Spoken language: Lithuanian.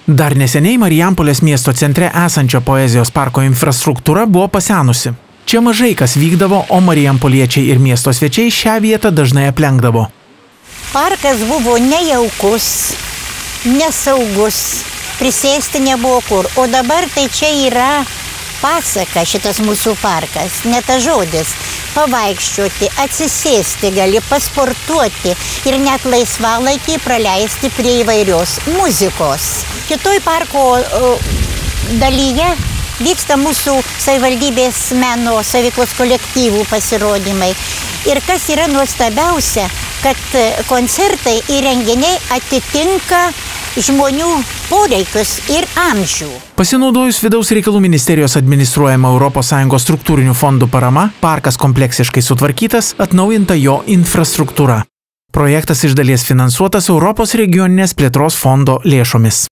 Dar neseniai Marijampolės miesto centre esančio poezijos parko infrastruktūra buvo pasenusi. Čia mažai kas vykdavo, o marijampoliečiai ir miesto svečiai šią vietą dažnai aplenkdavo. Parkas buvo nejaukus, nesaugus, prisėsti nebuvo kur, o dabar tai čia yra pasaka šitas mūsų parkas, ne tas žodis. Pavaikščioti, atsisėsti gali, pasportuoti ir net laisvalaikį praleisti prie įvairios muzikos. Kitoj parko dalyje vyksta mūsų savivaldybės meno saviklos kolektyvų pasirodymai. Ir kas yra nuostabiausia, kad koncertai ir renginiai atitinka žmonių poreikius ir amžių. Pasinaudojus Vidaus reikalų ministerijos administruojama ES struktūrinių fondų parama, parkas kompleksiškai sutvarkytas, atnaujinta jo infrastruktūra. Projektas iš dalies finansuotas Europos regioninės plėtros fondo lėšomis.